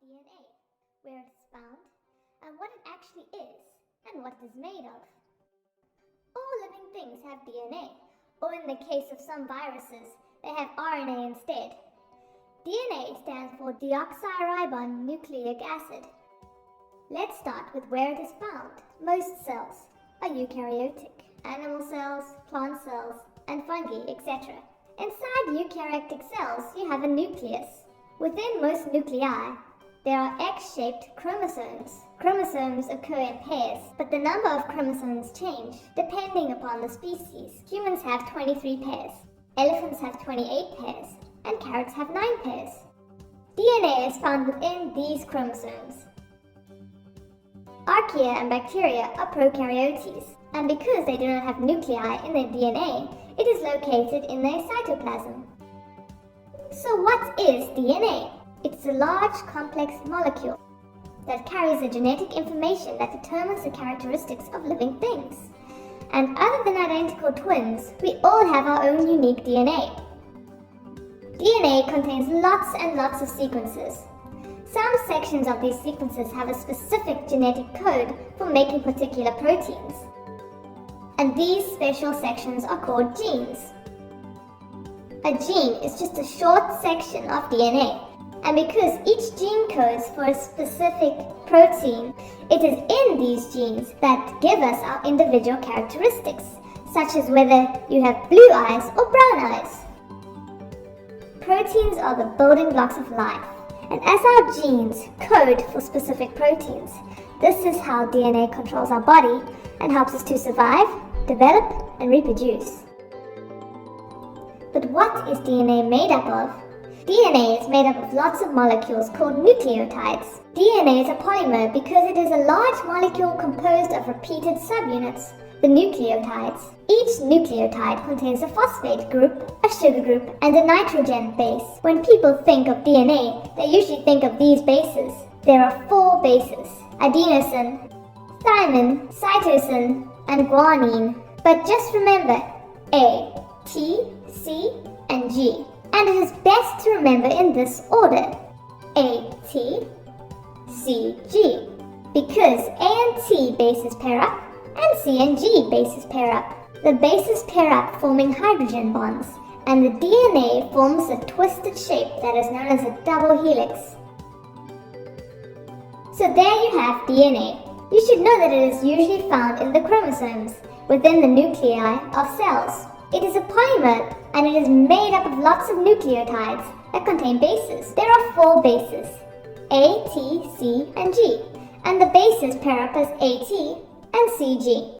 DNA, where it is found, and what it actually is, and what it is made of. All living things have DNA, or in the case of some viruses, they have RNA instead. DNA stands for deoxyribonucleic acid. Let's start with where it is found. Most cells are eukaryotic. Animal cells, plant cells, and fungi, etc. Inside eukaryotic cells, you have a nucleus. Within most nuclei, there are X-shaped chromosomes. Chromosomes occur in pairs, but the number of chromosomes change depending upon the species. Humans have 23 pairs, elephants have 28 pairs, and carrots have 9 pairs. DNA is found within these chromosomes. Archaea and bacteria are prokaryotes, and because they do not have nuclei in their DNA, it is located in their cytoplasm. So what is DNA? It's a large, complex molecule that carries the genetic information that determines the characteristics of living things. And other than identical twins, we all have our own unique DNA. DNA contains lots and lots of sequences. Some sections of these sequences have a specific genetic code for making particular proteins. And these special sections are called genes. A gene is just a short section of DNA, and because each gene codes for a specific protein, it is in these genes that give us our individual characteristics, such as whether you have blue eyes or brown eyes. Proteins are the building blocks of life, and as our genes code for specific proteins, this is how DNA controls our body and helps us to survive, develop, and reproduce. But what is DNA made up of? DNA is made up of lots of molecules called nucleotides. DNA is a polymer because it is a large molecule composed of repeated subunits, the nucleotides. Each nucleotide contains a phosphate group, a sugar group, and a nitrogen base. When people think of DNA, they usually think of these bases. There are 4 bases: adenosine, thymine, cytosine, and guanine. But just remember A, T, C, and G. And it is best to remember in this order: A, T, C, G. Because A and T bases pair up, and C and G bases pair up. The bases pair up forming hydrogen bonds, and the DNA forms a twisted shape that is known as a double helix. So there you have DNA. You should know that it is usually found in the chromosomes, within the nuclei of cells. It is a polymer, and it is made up of lots of nucleotides that contain bases. There are 4 bases: A, T, C, and G, and the bases pair up as AT and CG.